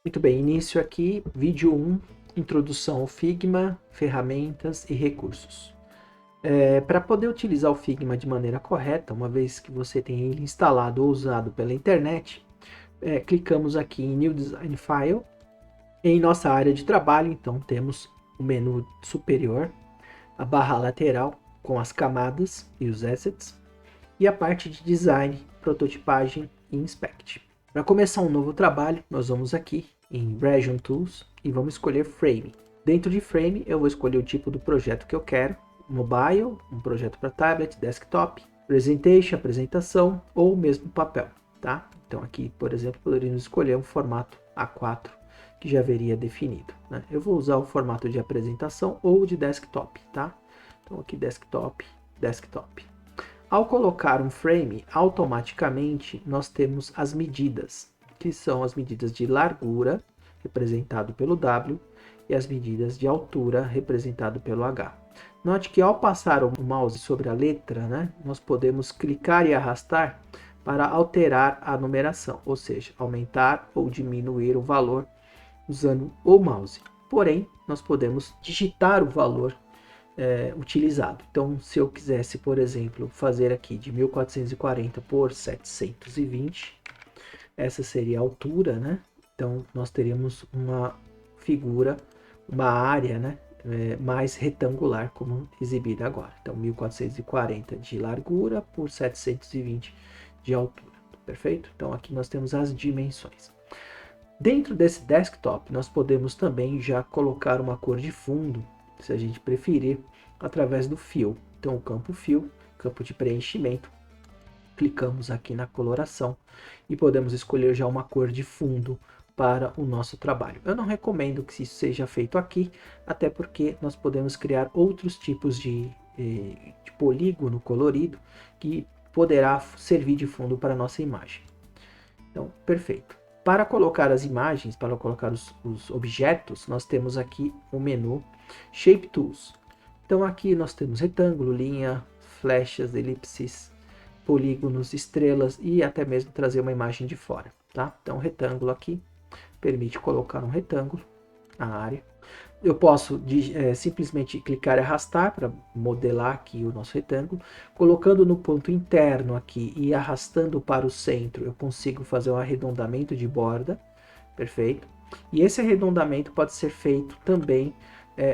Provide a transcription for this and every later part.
Muito bem, início aqui, vídeo 1, introdução ao Figma, ferramentas e recursos. Para poder utilizar o Figma de maneira correta, uma vez que você tem ele instalado ou usado pela internet, clicamos aqui em New Design File. Em nossa área de trabalho, então, temos o menu superior, a barra lateral com as camadas e os assets, e a parte de design, prototipagem e inspect. Para começar um novo trabalho, nós vamos aqui em Region Tools e vamos escolher Frame. Dentro de Frame, eu vou escolher o tipo do projeto que eu quero, mobile, um projeto para tablet, desktop, presentation, apresentação ou mesmo papel, tá? Então aqui, por exemplo, poderíamos escolher um formato A4 que já haveria definido, né? Eu vou usar o formato de apresentação ou de desktop, tá? Então aqui desktop, desktop. Ao colocar um frame, automaticamente nós temos as medidas, que são as medidas de largura, representado pelo W, e as medidas de altura, representado pelo H. Note que ao passar o mouse sobre a letra, né, nós podemos clicar e arrastar para alterar a numeração, ou seja, aumentar ou diminuir o valor usando o mouse. Porém, nós podemos digitar o valor utilizado. Então, se eu quisesse, por exemplo, fazer aqui de 1440 por 720, essa seria a altura, né? Então, nós teríamos uma figura, uma área, né? Mais retangular, como exibida agora. Então, 1440 de largura por 720 de altura. Perfeito? Então, aqui nós temos as dimensões. Dentro desse desktop, nós podemos também já colocar uma cor de fundo, se a gente preferir, através do Fill. Então, o campo Fill, campo de preenchimento, clicamos aqui na coloração e podemos escolher já uma cor de fundo para o nosso trabalho. Eu não recomendo que isso seja feito aqui, até porque nós podemos criar outros tipos de polígono colorido que poderá servir de fundo para a nossa imagem. Então, perfeito. Para colocar as imagens, para colocar os objetos, nós temos aqui o menu Shape Tools. Então aqui nós temos retângulo, linha, flechas, elipses, polígonos, estrelas e até mesmo trazer uma imagem de fora, tá? Então retângulo aqui permite colocar um retângulo na área. Eu posso simplesmente clicar e arrastar para modelar aqui o nosso retângulo. Colocando no ponto interno aqui e arrastando para o centro, eu consigo fazer um arredondamento de borda. Perfeito. E esse arredondamento pode ser feito também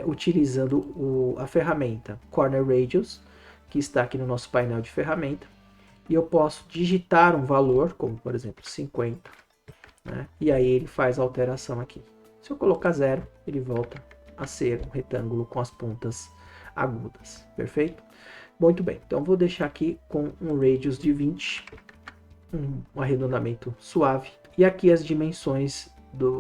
utilizando a ferramenta Corner Radius, que está aqui no nosso painel de ferramenta. E eu posso digitar um valor, como por exemplo 50, né? E aí ele faz a alteração aqui. Se eu colocar 0, ele volta a ser um retângulo com as pontas agudas, perfeito? Muito bem, então vou deixar aqui com um radius de 20, um arredondamento suave, e aqui as dimensões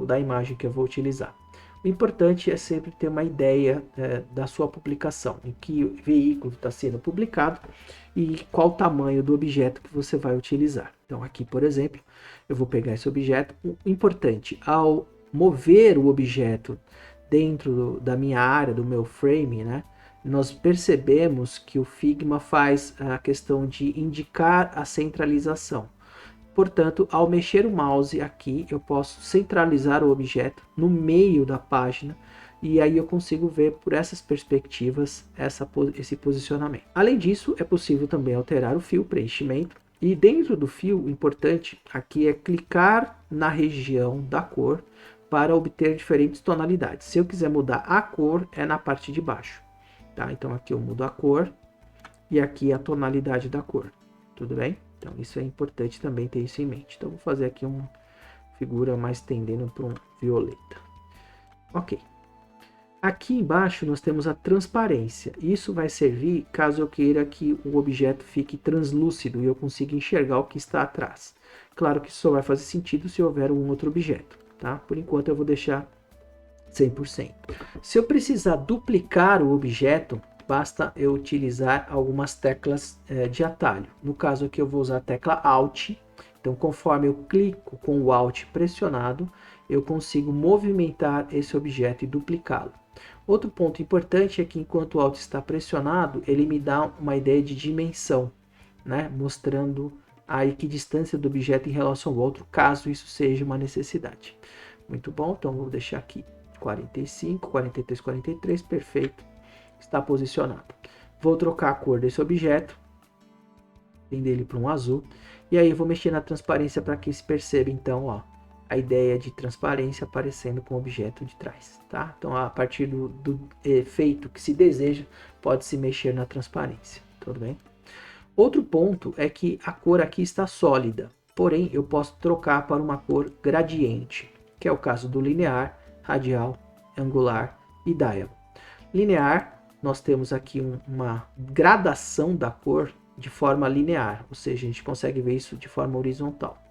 da imagem que eu vou utilizar. O importante é sempre ter uma ideia da sua publicação, em que veículo está sendo publicado e qual o tamanho do objeto que você vai utilizar. Então aqui, por exemplo, eu vou pegar esse objeto. O importante, ao mover o objeto dentro da minha área, do meu frame, né, nós percebemos que o Figma faz a questão de indicar a centralização. Portanto, ao mexer o mouse aqui, eu posso centralizar o objeto no meio da página e aí eu consigo ver por essas perspectivas esse posicionamento. Além disso, é possível também alterar o fio, preenchimento, e dentro do fio, o importante aqui é clicar na região da cor para obter diferentes tonalidades. Se eu quiser mudar a cor, é na parte de baixo, tá? Então aqui eu mudo a cor e aqui a tonalidade da cor, tudo bem? Então isso é importante também ter isso em mente. Então vou fazer aqui uma figura mais tendendo para um violeta. Ok. Aqui embaixo nós temos a transparência. Isso vai servir caso eu queira que o objeto fique translúcido e eu consiga enxergar o que está atrás. Claro que isso só vai fazer sentido se houver um outro objeto, tá? Por enquanto eu vou deixar 100%. Se eu precisar duplicar o objeto, basta eu utilizar algumas teclas de atalho. No caso aqui eu vou usar a tecla Alt. Então conforme eu clico com o Alt pressionado, eu consigo movimentar esse objeto e duplicá-lo. Outro ponto importante é que enquanto o Alt está pressionado, ele me dá uma ideia de dimensão, né? Mostrando a equidistância do objeto em relação ao outro, caso isso seja uma necessidade. Muito bom, então vou deixar aqui 45, 43, 43, perfeito, está posicionado. Vou trocar a cor desse objeto, estender ele para um azul, e aí eu vou mexer na transparência para que se perceba então, ó, a ideia de transparência aparecendo com o objeto de trás, tá? Então, a partir do efeito que se deseja, pode-se mexer na transparência, tudo bem? Outro ponto é que a cor aqui está sólida, porém eu posso trocar para uma cor gradiente, que é o caso do linear, radial, angular e dial. Linear, nós temos aqui uma gradação da cor de forma linear, ou seja, a gente consegue ver isso de forma horizontal.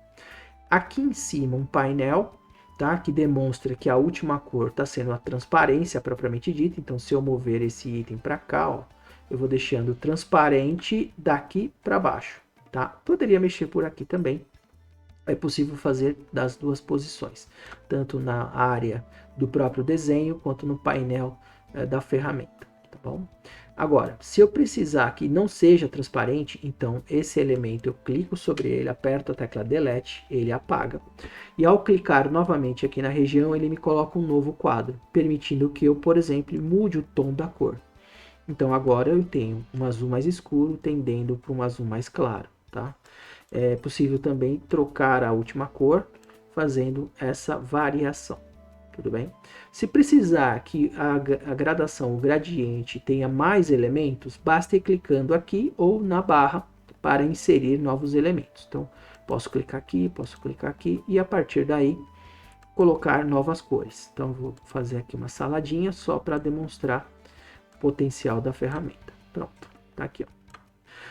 Aqui em cima um painel, tá, que demonstra que a última cor está sendo a transparência propriamente dita. Então, se eu mover esse item para cá, ó, eu vou deixando transparente daqui para baixo, tá? Poderia mexer por aqui também. É possível fazer das duas posições, tanto na área do próprio desenho quanto no painel da ferramenta, tá bom? Agora, se eu precisar que não seja transparente, então esse elemento eu clico sobre ele, aperto a tecla Delete, ele apaga. E ao clicar novamente aqui na região, ele me coloca um novo quadro, permitindo que eu, por exemplo, mude o tom da cor. Então agora eu tenho um azul mais escuro tendendo para um azul mais claro, tá? É possível também trocar a última cor fazendo essa variação. Tudo bem? Se precisar que a gradação, o gradiente, tenha mais elementos, basta ir clicando aqui ou na barra para inserir novos elementos. Então, posso clicar aqui e a partir daí colocar novas cores. Então, vou fazer aqui uma saladinha só para demonstrar o potencial da ferramenta. Pronto, tá aqui, ó.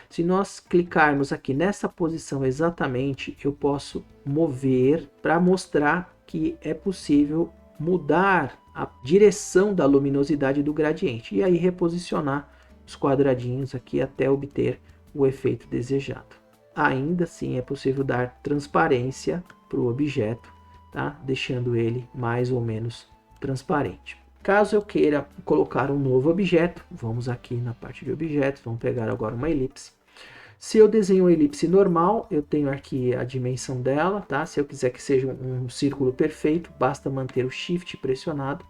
Se nós clicarmos aqui nessa posição exatamente, eu posso mover para mostrar que é possível mudar a direção da luminosidade do gradiente e aí reposicionar os quadradinhos aqui até obter o efeito desejado. Ainda assim é possível dar transparência para o objeto, tá? Deixando ele mais ou menos transparente. Caso eu queira colocar um novo objeto, vamos aqui na parte de objetos, vamos pegar agora uma elipse. Se eu desenho uma elipse normal, eu tenho aqui a dimensão dela, tá? Se eu quiser que seja um círculo perfeito, basta manter o Shift pressionado.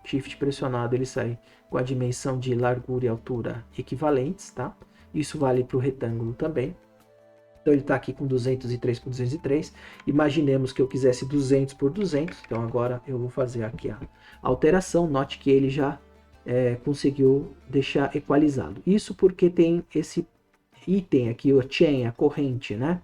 Shift pressionado, ele sai com a dimensão de largura e altura equivalentes, tá? Isso vale para o retângulo também. Então ele está aqui com 203 por 203. Imaginemos que eu quisesse 200 por 200. Então agora eu vou fazer aqui a alteração. Note que ele já conseguiu deixar equalizado. Isso porque tem esse item aqui, o chain, a corrente, né?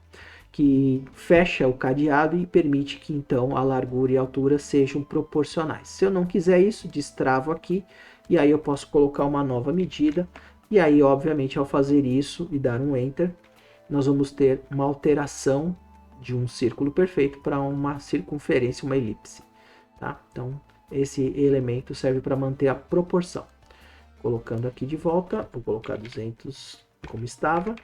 Que fecha o cadeado e permite que então a largura e a altura sejam proporcionais. Se eu não quiser isso, destravo aqui e aí eu posso colocar uma nova medida. E aí, obviamente, ao fazer isso e dar um Enter, nós vamos ter uma alteração de um círculo perfeito para uma circunferência, uma elipse, tá? Então, esse elemento serve para manter a proporção. Colocando aqui de volta, vou colocar 200 como estava.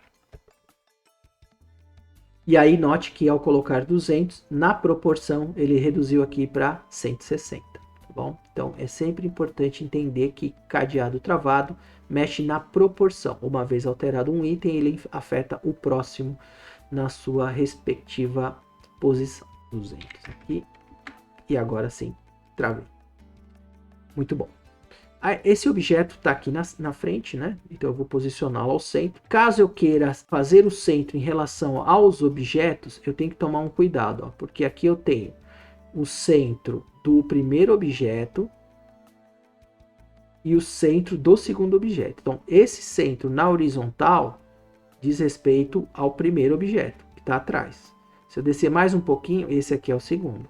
E aí note que ao colocar 200, na proporção, ele reduziu aqui para 160, tá bom? Então, é sempre importante entender que cadeado travado mexe na proporção. Uma vez alterado um item, ele afeta o próximo na sua respectiva posição. 200 aqui. E agora sim, travei. Muito bom. Esse objeto está aqui na frente, né? Então eu vou posicioná-lo ao centro. Caso eu queira fazer o centro em relação aos objetos, eu tenho que tomar um cuidado, ó, porque aqui eu tenho o centro do primeiro objeto e o centro do segundo objeto. Então esse centro na horizontal diz respeito ao primeiro objeto, que está atrás. Se eu descer mais um pouquinho, esse aqui é o segundo.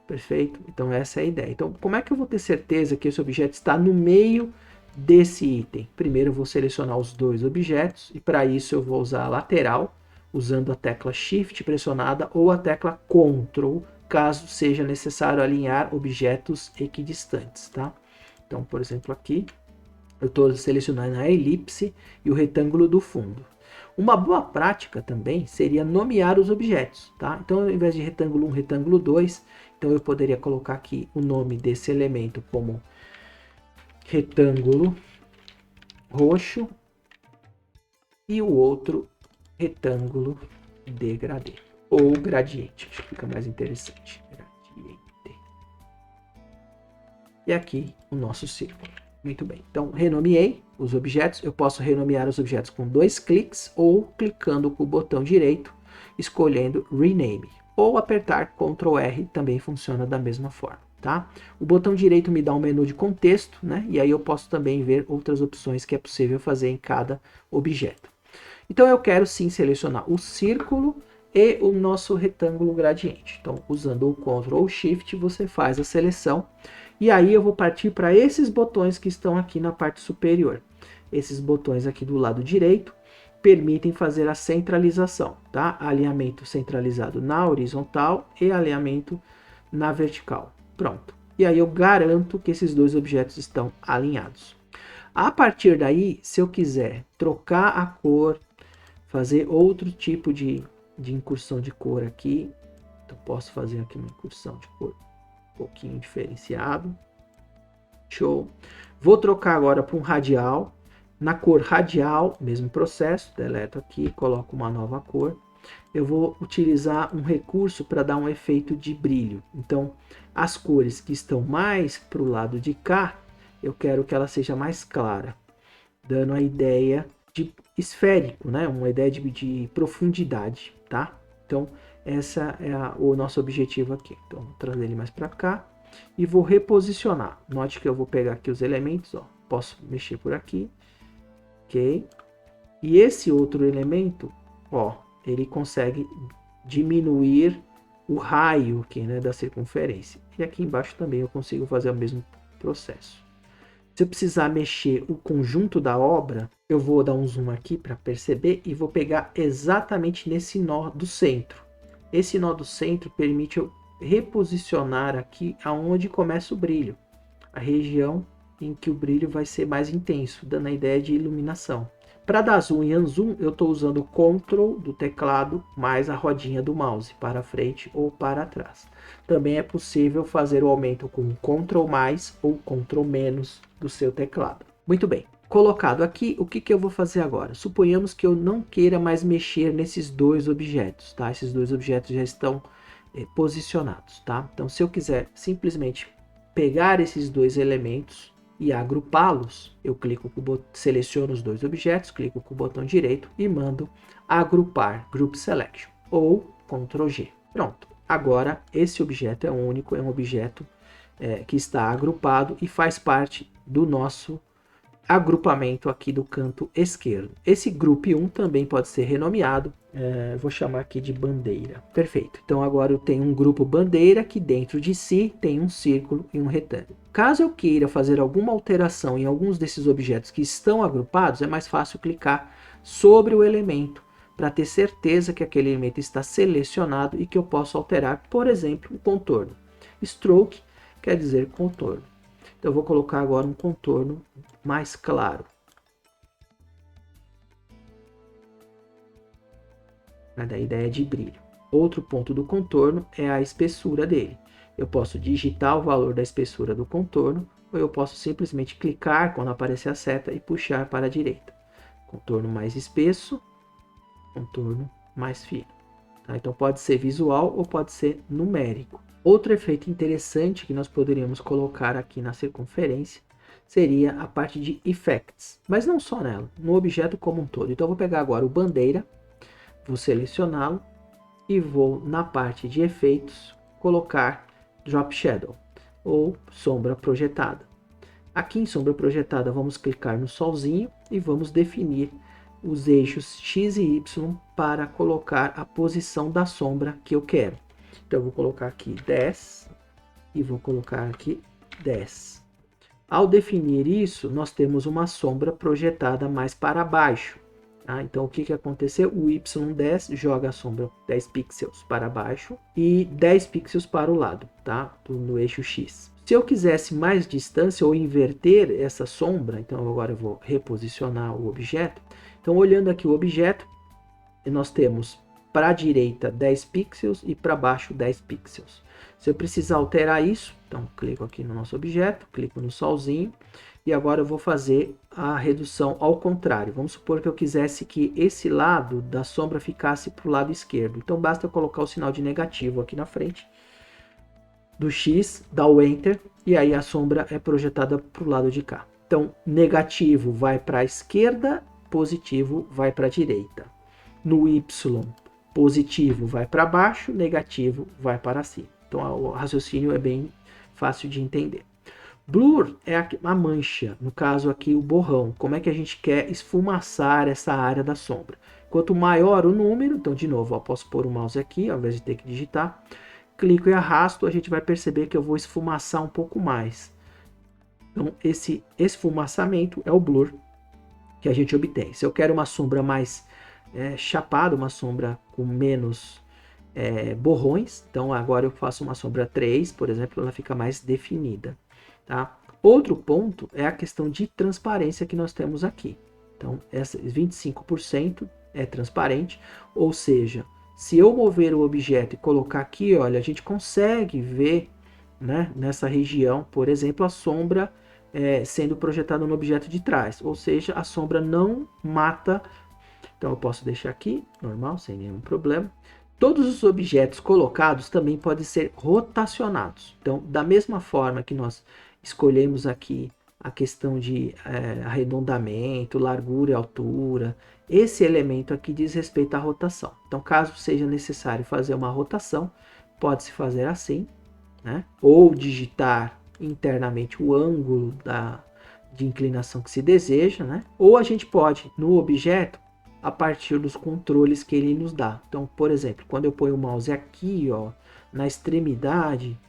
Perfeito? Então essa é a ideia. Então como é que eu vou ter certeza que esse objeto está no meio desse item? Primeiro eu vou selecionar os dois objetos e para isso eu vou usar a lateral, usando a tecla Shift pressionada ou a tecla Ctrl, caso seja necessário alinhar objetos equidistantes, tá? Então, por exemplo, aqui eu estou selecionando a elipse e o retângulo do fundo. Uma boa prática também seria nomear os objetos, tá? Então, ao invés de retângulo 1, retângulo 2, então eu poderia colocar aqui o nome desse elemento como retângulo roxo e o outro retângulo degradê. Ou gradiente, acho que fica mais interessante. Gradiente. E aqui o nosso círculo. Muito bem. Então, renomeei os objetos. Eu posso renomear os objetos com 2 cliques ou clicando com o botão direito, escolhendo Rename. Ou apertar Ctrl R também funciona da mesma forma, tá? O botão direito me dá um menu de contexto, né? E aí eu posso também ver outras opções que é possível fazer em cada objeto. Então eu quero sim selecionar o círculo e o nosso retângulo gradiente. Então, usando o Ctrl ou Shift, você faz a seleção. E aí eu vou partir para esses botões que estão aqui na parte superior. Esses botões aqui do lado direito permitem fazer a centralização, tá? Alinhamento centralizado na horizontal e alinhamento na vertical. Pronto. E aí eu garanto que esses dois objetos estão alinhados. A partir daí, se eu quiser trocar a cor, fazer outro tipo de incursão de cor aqui, então posso fazer aqui uma incursão de cor um pouquinho diferenciado. Show. Vou trocar agora para um radial. Na cor radial, mesmo processo, deleto aqui, coloco uma nova cor. Eu vou utilizar um recurso para dar um efeito de brilho. Então, as cores que estão mais para o lado de cá, eu quero que ela seja mais clara, dando a ideia de esférico, né? Uma ideia de profundidade, tá? Então, essa é o nosso objetivo aqui. Então, vou trazer ele mais para cá e vou reposicionar. Note que eu vou pegar aqui os elementos, ó. Posso mexer por aqui, ok? E esse outro elemento, ó, ele consegue diminuir o raio aqui, né, da circunferência. E aqui embaixo também eu consigo fazer o mesmo processo. Se eu precisar mexer o conjunto da obra, eu vou dar um zoom aqui para perceber e vou pegar exatamente nesse nó do centro. Esse nó do centro permite eu reposicionar aqui aonde começa o brilho, a região em que o brilho vai ser mais intenso, dando a ideia de iluminação. Para dar zoom e unzoom, eu estou usando o Ctrl do teclado mais a rodinha do mouse, para frente ou para trás. Também é possível fazer o aumento com Ctrl mais ou Ctrl menos do seu teclado. Muito bem, colocado aqui, o que eu vou fazer agora? Suponhamos que eu não queira mais mexer nesses dois objetos, tá? Esses dois objetos já estão posicionados, tá? Então, se eu quiser simplesmente pegar esses dois elementos e agrupá-los, eu clico seleciono os dois objetos, clico com o botão direito e mando agrupar, Group Selection, ou Ctrl G. Pronto, agora esse objeto é único, é um objeto que está agrupado e faz parte do nosso agrupamento aqui do canto esquerdo. Esse Group 1 também pode ser renomeado, vou chamar aqui de bandeira. Perfeito, então agora eu tenho um grupo bandeira que dentro de si tem um círculo e um retângulo. Caso eu queira fazer alguma alteração em alguns desses objetos que estão agrupados, é mais fácil clicar sobre o elemento para ter certeza que aquele elemento está selecionado e que eu posso alterar, por exemplo, o contorno. Stroke quer dizer contorno. Então eu vou colocar agora um contorno mais claro. Vai dar a ideia de brilho. Outro ponto do contorno é a espessura dele. Eu posso digitar o valor da espessura do contorno, ou eu posso simplesmente clicar quando aparecer a seta e puxar para a direita. Contorno mais espesso, contorno mais fino. Tá? Então pode ser visual ou pode ser numérico. Outro efeito interessante que nós poderíamos colocar aqui na circunferência seria a parte de Effects, mas não só nela, no objeto como um todo. Então eu vou pegar agora o bandeira, vou selecioná-lo e vou na parte de efeitos colocar Drop Shadow ou sombra projetada. Aqui em sombra projetada vamos clicar no solzinho e vamos definir os eixos X e Y para colocar a posição da sombra que eu quero. Então eu vou colocar aqui 10 e vou colocar aqui 10. Ao definir isso, nós temos uma sombra projetada mais para baixo. Tá? Então o que aconteceu? O Y10 joga a sombra 10 pixels para baixo e 10 pixels para o lado, tá? No eixo X. Se eu quisesse mais distância ou inverter essa sombra, então agora eu vou reposicionar o objeto. Então olhando aqui o objeto, nós temos para a direita 10 pixels e para baixo 10 pixels. Se eu precisar alterar isso, então Então, clico aqui no nosso objeto, clico no solzinho, e agora eu vou fazer a redução ao contrário. Vamos supor que eu quisesse que esse lado da sombra ficasse para o lado esquerdo. Então, basta eu colocar o sinal de negativo aqui na frente do X, dá o Enter, e aí a sombra é projetada para o lado de cá. Então, negativo vai para a esquerda, positivo vai para a direita. No Y, positivo vai para baixo, negativo vai para cima. Então, o raciocínio é bem fácil de entender. Blur é a mancha, no caso aqui o borrão. Como é que a gente quer esfumaçar essa área da sombra? Quanto maior o número, então de novo, eu posso pôr o mouse aqui, ao invés de ter que digitar, clico e arrasto, a gente vai perceber que eu vou esfumaçar um pouco mais. Então esse esfumaçamento é o blur que a gente obtém. Se eu quero uma sombra mais chapada, uma sombra com menos borrões, então agora eu faço uma sombra 3, por exemplo, ela fica mais definida. Tá? Outro ponto é a questão de transparência que nós temos aqui. Então, essa 25% é transparente, ou seja, se eu mover o objeto e colocar aqui, olha, a gente consegue ver, né, nessa região, por exemplo, a sombra sendo projetada no objeto de trás, ou seja, a sombra não mata. Então eu posso deixar aqui, normal, sem nenhum problema. Todos os objetos colocados também podem ser rotacionados. Então, da mesma forma que nós escolhemos aqui a questão de arredondamento, largura e altura, esse elemento aqui diz respeito à rotação. Então, caso seja necessário fazer uma rotação, pode-se fazer assim, né? Ou digitar internamente o ângulo de inclinação que se deseja, né? Ou a gente pode, no objeto, a partir dos controles que ele nos dá. Então, por exemplo, quando eu ponho o mouse aqui, ó, na extremidade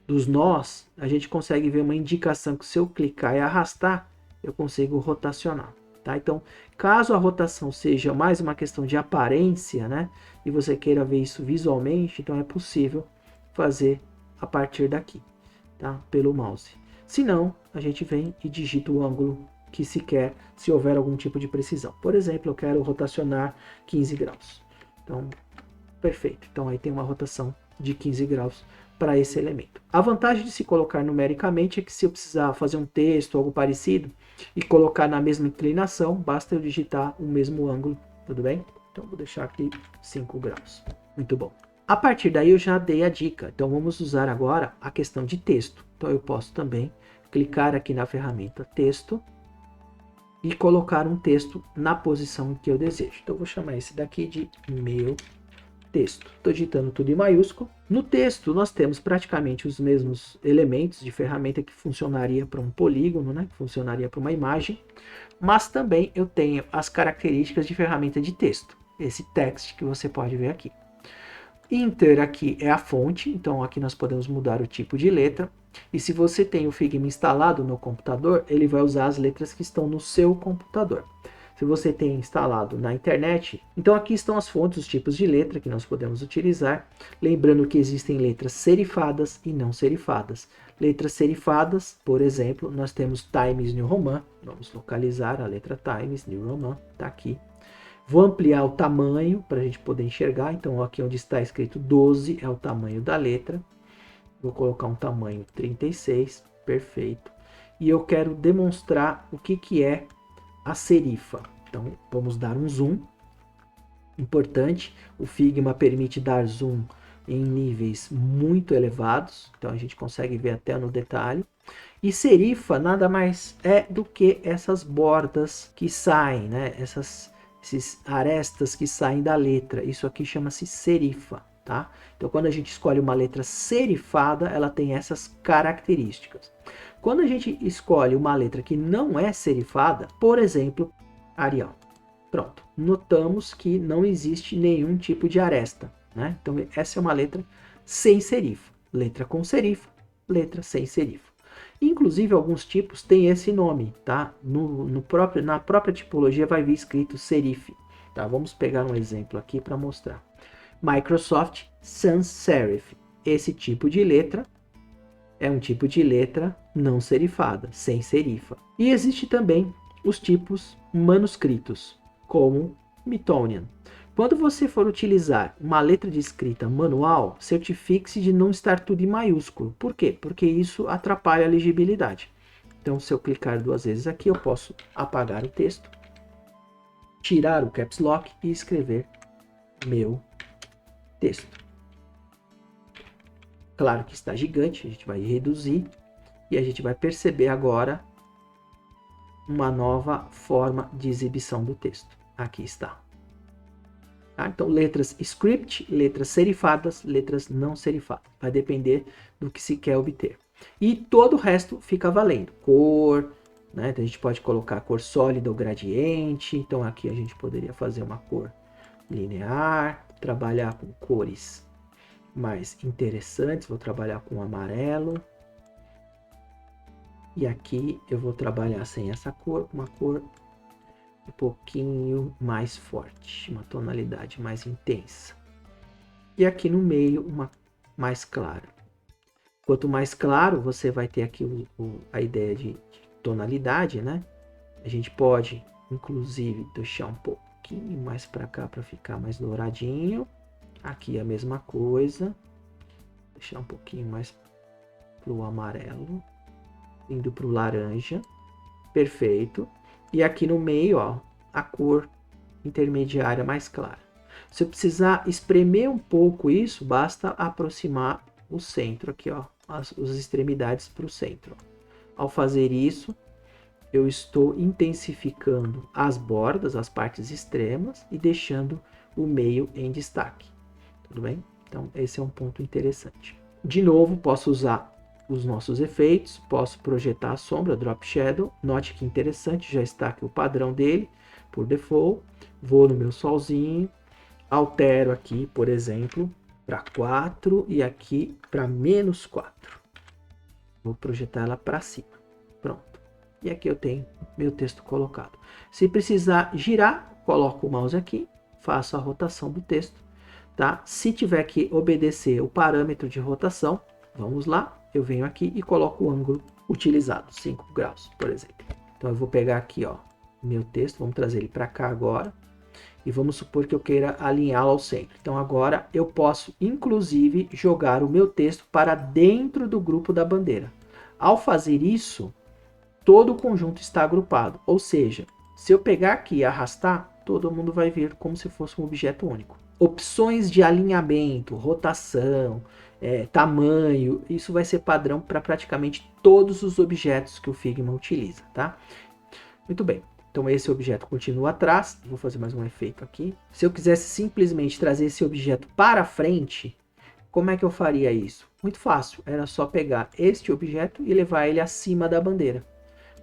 dos nós, a gente consegue ver uma indicação que se eu clicar e arrastar, eu consigo rotacionar. Tá? Então, caso a rotação seja mais uma questão de aparência, né, e você queira ver isso visualmente, então é possível fazer a partir daqui, tá? Pelo mouse. Se não, a gente vem e digita o ângulo que se quer, se houver algum tipo de precisão. Por exemplo, eu quero rotacionar 15 graus. Então, perfeito. Então, aí tem uma rotação de 15 graus para esse elemento. A vantagem de se colocar numericamente é que se eu precisar fazer um texto ou algo parecido e colocar na mesma inclinação, basta eu digitar o mesmo ângulo, tudo bem? Então, vou deixar aqui 5 graus. Muito bom. A partir daí eu já dei a dica. Então, vamos usar agora a questão de texto. Então, eu posso também clicar aqui na ferramenta texto e colocar um texto na posição que eu desejo. Então, eu vou chamar esse daqui de meu texto. Estou digitando tudo em maiúsculo. No texto, nós temos praticamente os mesmos elementos de ferramenta que funcionaria para um polígono, né? Que funcionaria para uma imagem. Mas também eu tenho as características de ferramenta de texto. Esse text que você pode ver aqui. Inter aqui é a fonte, então aqui nós podemos mudar o tipo de letra. E se você tem o Figma instalado no computador, ele vai usar as letras que estão no seu computador. Se você tem instalado na internet, então aqui estão as fontes, os tipos de letra que nós podemos utilizar. Lembrando que existem letras serifadas e não serifadas. Letras serifadas, por exemplo, nós temos Times New Roman. Vamos localizar a letra Times New Roman, está aqui. Vou ampliar o tamanho para a gente poder enxergar. Então aqui onde está escrito 12 é o tamanho da letra. Vou colocar um tamanho 36, perfeito. E eu quero demonstrar o que é a serifa. Então vamos dar um zoom. Importante, o Figma permite dar zoom em níveis muito elevados. Então a gente consegue ver até no detalhe. E serifa nada mais é do que essas bordas que saem, né? Esses arestas que saem da letra. Isso aqui chama-se serifa. Tá? Então, quando a gente escolhe uma letra serifada, ela tem essas características. Quando a gente escolhe uma letra que não é serifada, por exemplo, Arial. Pronto, notamos que não existe nenhum tipo de aresta. Né? Então, essa é uma letra sem serifa. Letra com serifa, letra sem serifa. Inclusive, alguns tipos têm esse nome. Tá? Na própria tipologia vai vir escrito serif. Tá? Vamos pegar um exemplo aqui para mostrar. Microsoft Sans Serif. Esse tipo de letra é um tipo de letra não serifada, sem serifa. E existe também os tipos manuscritos, como Mythonian. Quando você for utilizar uma letra de escrita manual, certifique-se de não estar tudo em maiúsculo. Por quê? Porque isso atrapalha a legibilidade. Então, se eu clicar 2 vezes aqui, eu posso apagar o texto, tirar o caps lock e escrever meu texto. Claro que está gigante, a gente vai reduzir e a gente vai perceber agora uma nova forma de exibição do texto. Aqui está. Tá? Então, letras script, letras serifadas, letras não serifadas. Vai depender do que se quer obter. E todo o resto fica valendo. Cor, né? Então, a gente pode colocar cor sólida ou gradiente. Então, aqui a gente poderia fazer uma cor linear, trabalhar com cores mais interessantes. Vou trabalhar com amarelo. E aqui eu vou trabalhar sem essa cor, uma cor um pouquinho mais forte, uma tonalidade mais intensa. E aqui no meio uma mais clara. Quanto mais claro, você vai ter aqui a ideia de tonalidade, né? A gente pode, inclusive, deixar um pouquinho mais para cá para ficar mais douradinho. Aqui a mesma coisa. Deixar um pouquinho mais pro amarelo, indo pro laranja. Perfeito. E aqui no meio, ó, a cor intermediária mais clara. Se eu precisar espremer um pouco isso, basta aproximar o centro aqui, ó, as extremidades para o centro. Ao fazer isso, eu estou intensificando as bordas, as partes extremas e deixando o meio em destaque. Tudo bem? Então, esse é um ponto interessante. De novo, posso usar os nossos efeitos, posso projetar a sombra, Drop Shadow. Note que interessante, já está aqui o padrão dele, por default. Vou no meu solzinho, altero aqui, por exemplo, para 4 e aqui para -4. Vou projetar ela para cima. Pronto. E aqui eu tenho meu texto colocado. Se precisar girar, coloco o mouse aqui, faço a rotação do texto. Tá? Se tiver que obedecer o parâmetro de rotação, vamos lá, eu venho aqui e coloco o ângulo utilizado, 5 graus, por exemplo. Então eu vou pegar aqui, ó, meu texto, vamos trazer ele para cá agora, e vamos supor que eu queira alinhá-lo ao centro. Então agora eu posso, inclusive, jogar o meu texto para dentro do grupo da bandeira. Ao fazer isso, todo o conjunto está agrupado, ou seja, se eu pegar aqui e arrastar, todo mundo vai ver como se fosse um objeto único. Opções de alinhamento, rotação, tamanho, isso vai ser padrão para praticamente todos os objetos que o Figma utiliza, tá? Muito bem, então esse objeto continua atrás, vou fazer mais um efeito aqui. Se eu quisesse simplesmente trazer esse objeto para frente, como é que eu faria isso? Muito fácil, era só pegar este objeto e levar ele acima da bandeira.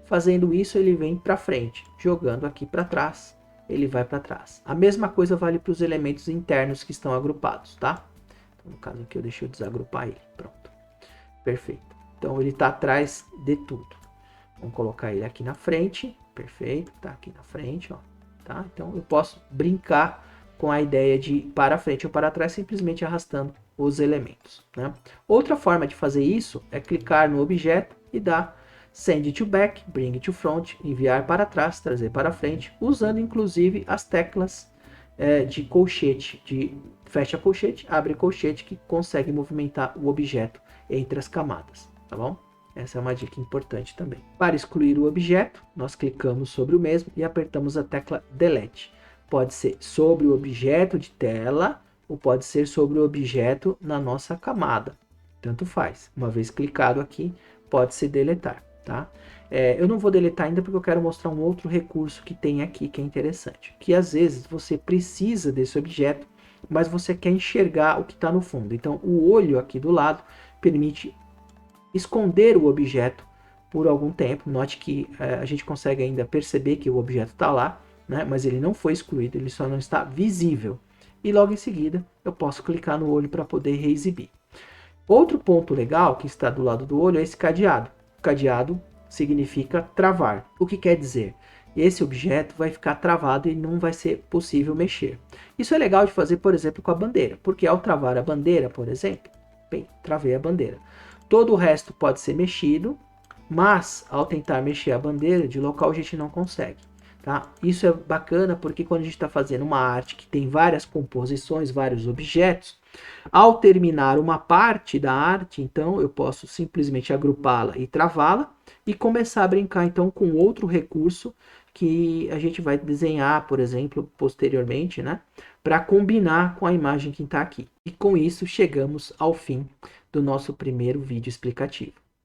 Fazendo isso, ele vem para frente, jogando aqui para trás, ele vai para trás. A mesma coisa vale para os elementos internos que estão agrupados, tá? Então, no caso aqui eu deixei eu desagrupar ele, pronto. Perfeito. Então ele está atrás de tudo. Vamos colocar ele aqui na frente, perfeito, tá aqui na frente, ó. Tá? Então eu posso brincar com a ideia de para frente ou para trás, simplesmente arrastando os elementos, né? Outra forma de fazer isso é clicar no objeto e dar Send to back, bring to front, enviar para trás, trazer para frente, usando inclusive as teclas de colchete, de fecha colchete, abre colchete, que consegue movimentar o objeto entre as camadas, tá bom? Essa é uma dica importante também. Para excluir o objeto, nós clicamos sobre o mesmo e apertamos a tecla Delete. Pode ser sobre o objeto de tela ou pode ser sobre o objeto na nossa camada. Tanto faz. Uma vez clicado aqui, pode-se deletar. Tá? Eu não vou deletar ainda porque eu quero mostrar um outro recurso que tem aqui que é interessante. Que às vezes você precisa desse objeto, mas você quer enxergar o que está no fundo. Então o olho aqui do lado permite esconder o objeto por algum tempo. Note que a gente consegue ainda perceber que o objeto está lá, né? Mas ele não foi excluído, ele só não está visível. E logo em seguida eu posso clicar no olho para poder reexibir. Outro ponto legal que está do lado do olho é esse cadeado. Cadeado significa travar. O que quer dizer? Esse objeto vai ficar travado e não vai ser possível mexer. Isso é legal de fazer, por exemplo, com a bandeira, porque ao travar a bandeira, por exemplo, bem, travei a bandeira. Todo o resto pode ser mexido, mas ao tentar mexer a bandeira de local a gente não consegue. tá? Isso é bacana porque quando a gente está fazendo uma arte que tem várias composições, vários objetos, ao terminar uma parte da arte, então eu posso simplesmente agrupá-la e travá-la e começar a brincar então com outro recurso que a gente vai desenhar, por exemplo, posteriormente, né, para combinar com a imagem que está aqui. E com isso chegamos ao fim do nosso primeiro vídeo explicativo.